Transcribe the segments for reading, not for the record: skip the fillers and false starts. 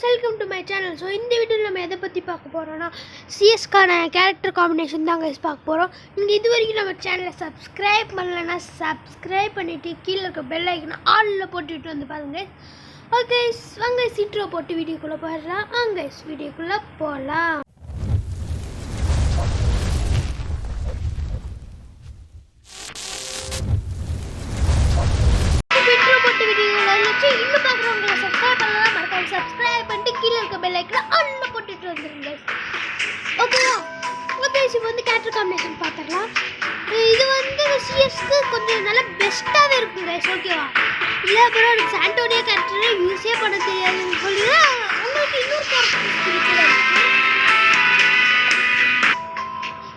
Welcome to my channel. So இந்த வீடியோவில் நம்ம எதை பற்றி பார்க்க போகிறோன்னா சிஎஸ்க்கான கேரக்டர் காம்பினேஷன் தான் கைஸ் பார்க்க போகிறோம். நீங்கள் இது வரைக்கும் நம்ம சேனலை சப்ஸ்கிரைப் பண்ணலைன்னா சப்ஸ்கிரைப் பண்ணிவிட்டு கீழே இருக்க பெல் ஐக்கனை ஆலில் போட்டுவிட்டு வந்து பாருங்க. ஓகே வாங்க இன்ட்ரோ போட்டு வீடியோக்குள்ளே போயிடலாம். வாங்க வீடியோக்குள்ளே போகலாம். இன்னும் பார்க்குறவங்களை சப்ஸ்கிரைப் பண்ணலாம், மறக்காம சப்ஸ்கிரைப் பண்ணிட்டு கீழே இருக்க பெல் ஐக்கனை ஆலில் போட்டுட்டு வந்துருங்க. ஓகேவா? ஓகே இப்போ வந்து கேரக்டர் காம்பினேஷன் பார்த்துடலாம். இது வந்து சிஎஸ்க்கு கொஞ்சம் நல்லா பெஸ்ட்டாகவே இருக்கும் கைஸ். ஓகேவா? இல்லை அப்புறம் எனக்கு சாண்டோனியா கேரக்டரை யூஸே பண்ண தெரியாதுன்னு சொல்லினா உங்களுக்கு இன்னொரு கேரக்டர்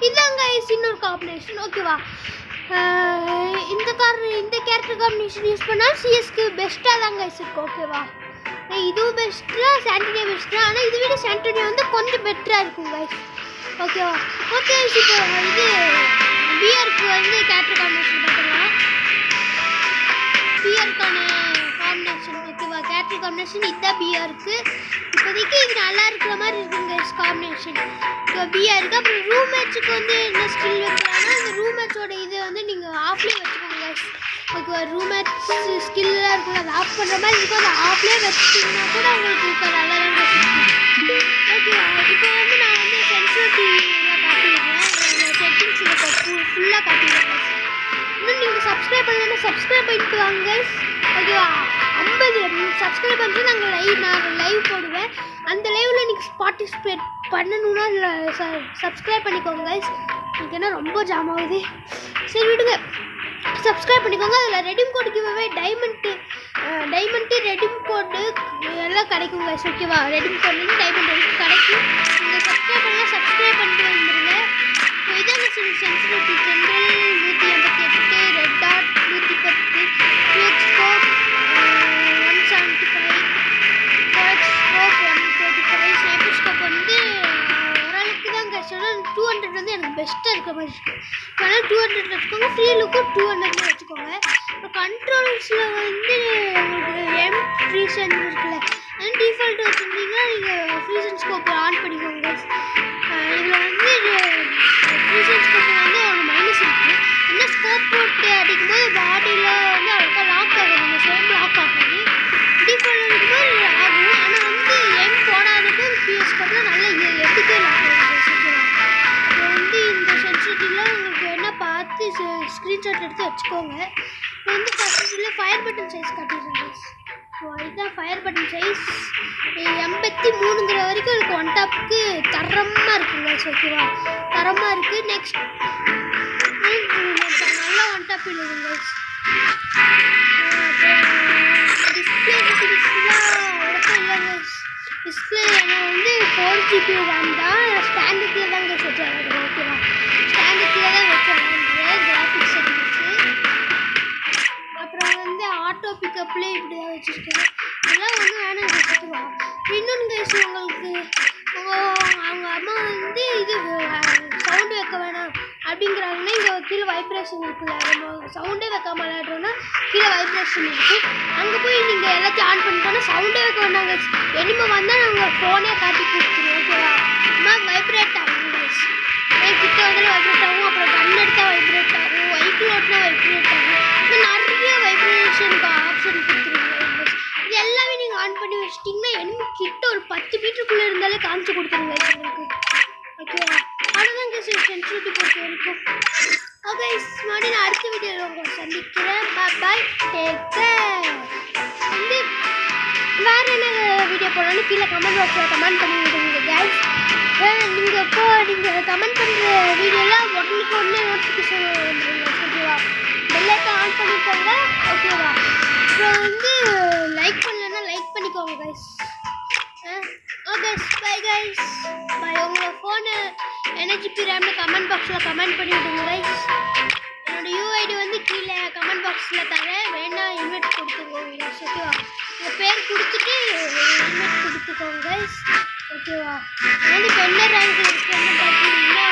இதுதான் கைஸ் இன்னொரு காம்பினேஷன். ஓகேவா? இந்த கேரக்டர் காம்பினேஷன் யூஸ் பண்ணால் சிஎஸ்க்கு பெஸ்ட்டாக தான் கைஸ் இருக்கும். ஓகேவா? இதுவும் பெஸ்ட்டாக சாண்டோனியா பெஸ்ட்டாக, ஆனால் இதை விட சாண்டோனியா வந்து கொஞ்சம் பெட்டராக இருக்கும் கைஸ். ஓகேவா? ஓகே இப்போ இது பியருக்கு வந்து கேரக்டர் காம்பினேஷன் பார்த்துக்கலாம். பியருக்கான காம்பினேஷன் ஓகேவா? கேரக்டர் காம்பினேஷன் இதுதான் பியருக்கு. இப்போதைக்கு இது நல்லா இருக்கிற மாதிரி இருக்குங்க காம்பினேஷன். இப்போ பியருக்கு அப்புறம் ரூம்மேட்ஸுக்கு வந்து என்ன ஸ்கில் வைக்கலாம்னா அந்த ரூம்மேட்ஸோட இது வந்து நீங்கள் ஆஃப்லேயே வச்சுக்கோங்க கைஸ். ஓகேவா? ரூம்மேட்ஸ் ஸ்கில்லாம் இருக்கும், அதை ஆஃப் பண்ணுற மாதிரி இருக்கும். அதை ஆஃப்லேயே வச்சுட்டிங்கன்னா கூட உங்களுக்கு இப்போ நல்லா தான் இருக்கும். ஓகேவா? இப்போ வந்து நான் வந்து சென்சிட்டிவ்லாம் காட்டிடுறேன், செட்டிங்ஸில் ஃபுல்லாக காட்டிடுறேன். இன்னும் நீங்கள் சப்ஸ்கிரைப் பண்ணலன்னா சப்ஸ்கிரைப் பண்ணிட்டு வாங்க கைஸ். ஓகேவா? 50 சப்ஸ்கிரைப் பண்ணிட்டு நான் லைவ் போடுவேன். அந்த லைவில் நீங்கள் பார்ட்டிசிபேட் பண்ணணுன்னா சப்ஸ்கிரைப் பண்ணிக்கோங்க கைஸ். எனக்கு என்ன ரொம்ப ஜாம் ஆகுது, சரி விடுங்க. சப்ஸ்கிரைப் பண்ணிக்கோங்க. அதில் ரெடீம் கோடு கிவ்அவே டைமண்ட்டு ரெடீம் கோடு எல்லாம் கிடைக்கும் கைஸ். ஓகேவா? ரெடீம் கோட்லேருந்து டைமண்ட் வரைக்கும் கிடைக்கும். நீங்கள் சப்ஸ்கிரைப் பண்ணலாம், சப்ஸ்கிரைப் பண்ணிட்டு வந்துடுங்க. இதாங்க sensitivity general 188, red dot 110, quick scope 175, quick scope 135, sniper scope வந்து ஓரளவுக்கு தான் கிடைச்சோம். 200 வந்து எனக்கு பெஸ்ட்டாக இருக்க மாதிரி இருக்குது. அதனால் 200 வச்சுக்கோங்க. ஃப்ரீ லுக்கும் 200 வச்சுக்கோங்க. இப்போ கண்ட்ரோல்ஸில் வந்து எம் ஃப்ரீசன் இருக்குல்ல, அது டிஃபால்ட் வச்சுருந்தீங்கன்னா நீங்கள் ஃப்ரீசன் ஸ்கோப் ஆன் பண்ணிக்கோங்க. இதில் வந்து ஃப்ரீசன் ஸ்கோப் வந்து ஒரு மைனஸ் இருக்குது. என்ன ஸ்கோப் போட்டு அடிக்கும்போது பாடியில் வந்து அவ்வளோக்கா லாக் ஆகாது, சேம் லாக் ஆகாது. டிஃபால்ட் அடிக்கும்போது ஆகும். ஆனால் வந்து எம் போடாதது பிஎஸ் ஸ்கோப்பில் நல்லா எதுக்கே லாக் ஆகும். இப்போ வந்து இந்த சென்சிட்டிவ்லாம் உங்களுக்கு என்ன பார்த்து ஸ்க்ரீன்ஷாட் எடுத்து வச்சுக்கோங்க. இப்போ வந்து ஃபஸ்ட்டில் ஃபயர் பட்டன் சைஸ் காட்டிடுறேன். ஸோ இதுதான் ஃபயர் பட்டன் சைஸ் 83ங்கிற வரைக்கும் எனக்கு ஒன் டாப்புக்கு தரமாக இருக்குங்க. ஓகேவா? தரமாக இருக்குது. நெக்ஸ்ட் நல்லா ஒன் டாப் இல்லைங்க. டிஸ்பிளே ஃபெசிலிட்டிஸ்லாம் அவ்வளோக்கா இல்லைங்க. டிஸ்பிளே நான் வந்து 4GB ரேம் தான், ஸ்டாண்டுக்குள்ளே தாங்க வச்சு விளாடுறேன். ஓகேவா? ஸ்டாண்டுக்குள்ளே தான் வச்சு விளாடுறேன். கிராஃபிக்ஸ் செட்டிங்ஸு அப்புறம் வந்து ஆட்டோ பிக்கப்லேயே இப்படி தான் வச்சுருக்கேன். இதெல்லாம் ஒன்றும் வேணாம் வச்சுக்குவா. இன்னொன்று கைஸ், உங்களுக்கு அவங்க அம்மா வந்து இது சவுண்டு வைக்க வேணாம் அப்படிங்கிறாங்கன்னா இங்கே கீழே வைப்ரேஷன் இருக்குல்ல, நம்ம சவுண்டே வைக்காம விளையாடுறோன்னா கீழே வைப்ரேஷன் இருக்குது. அங்கே போய் நீங்கள் எல்லாத்தையும் ஆன் பண்ணிட்டோன்னா சவுண்டே வைக்க வேண்டாங்க. எனிமே வந்தால் நாங்கள் ஃபோனே காட்டி கொடுத்துருவோம். ஓகேவா? அம்மா வைப்ரேட் ஆகும் கைஸ். கிட்ட வந்து வைப்ரேட் ஆகும், அப்புறம் கண் எடுத்தால் வைப்ரேட் ஆகும், வைக்கில் ஓட்டினா வைப்ரேட் ஆகும். இது நிறைய வைப்ரேஷனுக்கு ஆப்ஷன் கொடுத்துருங்க. இது எல்லாமே நீங்கள் ஆன் பண்ணி வச்சிட்டிங்கன்னா எனிமே கிட்ட ஒரு 10 மீட்டருக்குள்ளே இருந்தாலே காமிச்சு கொடுத்துருங்க உங்களுக்கு. ஓகேவா? அவ்வளோதான் கைஸ் சென்சிட்டிவிட்டி பொறுத்த வரைக்கும். ஓகே மறுபடியும் நான் அடுத்த வீடியோவில் உங்களை சந்திக்கிறேன். பாய், டேக் கேர். வந்து வேறு என்ன வீடியோ போடணும்னு கீழே கமெண்ட் பாக்ஸில் கமெண்ட் பண்ணி விடுங்க கைஸ். நீங்கள் கமெண்ட் பண்ணுற வீடியோலாம் உடனுக்கு உடனே நோட்டிஃபிகேஷன் வந்துடுங்க. ஓகேவா? பெல்லைக்கை ஆன் பண்ணிக்கோங்க. ஓகேவா? அப்புறம் வந்து லைக் பண்ணலன்னா லைக் பண்ணிக்கோங்க guys. Okay bye guys, bye. உங்களோட ஃபோனு NGP ரேம்னு கமெண்ட் பாக்ஸில் கமெண்ட் பண்ணி விடுங்க கைஸ். என்னோடய யூஐடி வந்து கீழே கமெண்ட் பாக்ஸில் தரேன், வேணா இன்வைட் கொடுத்துக்கோங்க கைஸ். ஓகேவா? உங்கள் பேர் கொடுத்துட்டு இன்வைட் கொடுத்துக்கோங்க கைஸ். ஓகேவா? வந்து இப்போ என்ன ரேங்க் இருக்குன்னு பார்த்தீங்கன்னா